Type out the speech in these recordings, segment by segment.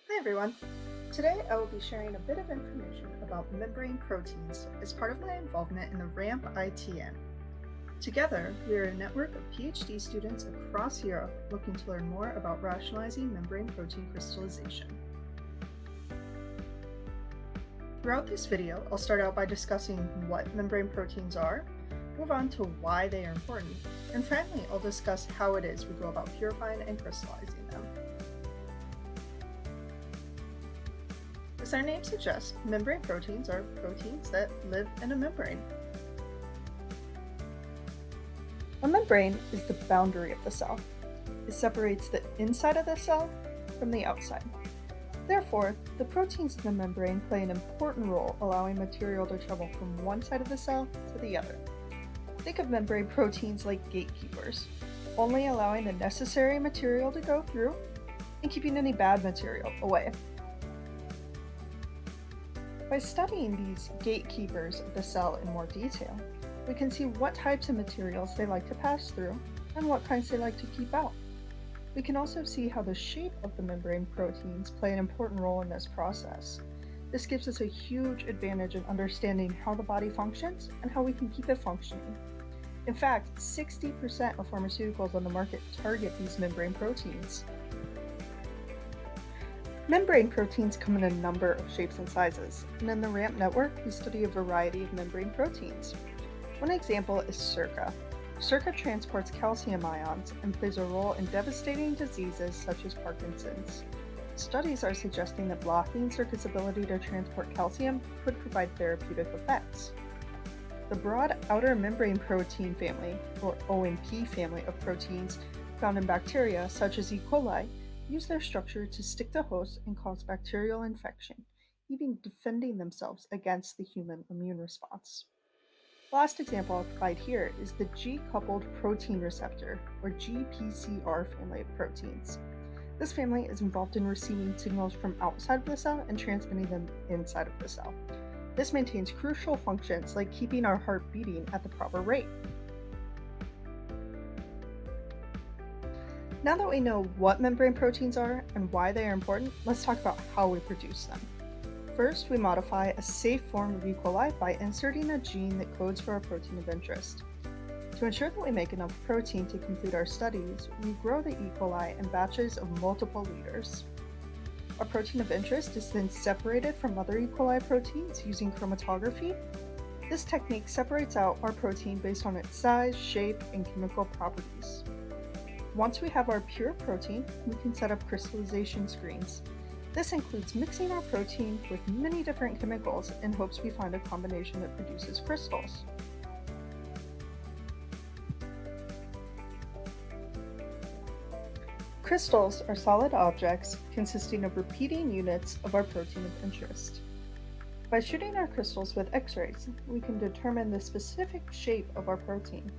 Hi everyone! Today I will be sharing a bit of information about membrane proteins as part of my involvement in the RAMP-ITN. Together, we are a network of PhD students across Europe looking to learn more about rationalizing membrane protein crystallization. Throughout this video, I'll start out by discussing what membrane proteins are, move on to why they are important, and finally I'll discuss how it is we go about purifying and crystallizing them. As our name suggests, membrane proteins are proteins that live in a membrane. A membrane is the boundary of the cell. It separates the inside of the cell from the outside. Therefore, the proteins in the membrane play an important role allowing material to travel from one side of the cell to the other. Think of membrane proteins like gatekeepers, only allowing the necessary material to go through and keeping any bad material away. By studying these gatekeepers of the cell in more detail, we can see what types of materials they like to pass through and what kinds they like to keep out. We can also see how the shape of the membrane proteins play an important role in this process. This gives us a huge advantage in understanding how the body functions and how we can keep it functioning. In fact, 60% of pharmaceuticals on the market target these membrane proteins. Membrane proteins come in a number of shapes and sizes, and in the RAMP network, we study a variety of membrane proteins. One example is SERCA. SERCA transports calcium ions and plays a role in devastating diseases such as Parkinson's. Studies are suggesting that blocking SERCA's ability to transport calcium could provide therapeutic effects. The broad outer membrane protein family, or OMP family of proteins found in bacteria such as E. coli, use their structure to stick to hosts and cause bacterial infection, even defending themselves against the human immune response. The last example I'll provide here is the G-coupled protein receptor, or GPCR family of proteins. This family is involved in receiving signals from outside of the cell and transmitting them inside of the cell. This maintains crucial functions like keeping our heart beating at the proper rate. Now that we know what membrane proteins are and why they are important, let's talk about how we produce them. First, we modify a safe form of E. coli by inserting a gene that codes for a protein of interest. To ensure that we make enough protein to complete our studies, we grow the E. coli in batches of multiple liters. Our protein of interest is then separated from other E. coli proteins using chromatography. This technique separates out our protein based on its size, shape, and chemical properties. Once we have our pure protein, we can set up crystallization screens. This includes mixing our protein with many different chemicals in hopes we find a combination that produces crystals. Crystals are solid objects consisting of repeating units of our protein of interest. By shooting our crystals with X-rays, we can determine the specific shape of our protein.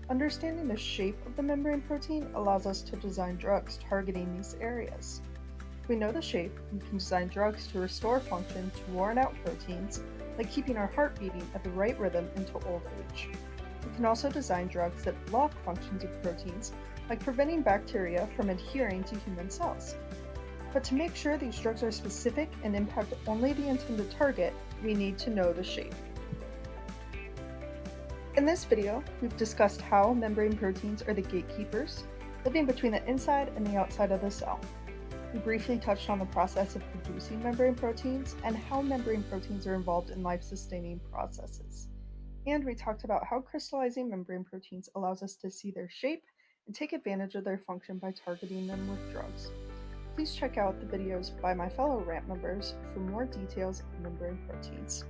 Understanding the shape of the membrane protein allows us to design drugs targeting these areas. If we know the shape, we can design drugs to restore function to worn out proteins, like keeping our heart beating at the right rhythm into old age. We can also design drugs that block functions of proteins, like preventing bacteria from adhering to human cells. But to make sure these drugs are specific and impact only the intended target, we need to know the shape. In this video, we've discussed how membrane proteins are the gatekeepers, living between the inside and the outside of the cell. We briefly touched on the process of producing membrane proteins and how membrane proteins are involved in life-sustaining processes. And we talked about how crystallizing membrane proteins allows us to see their shape and take advantage of their function by targeting them with drugs. Please check out the videos by my fellow RAMP members for more details on membrane proteins.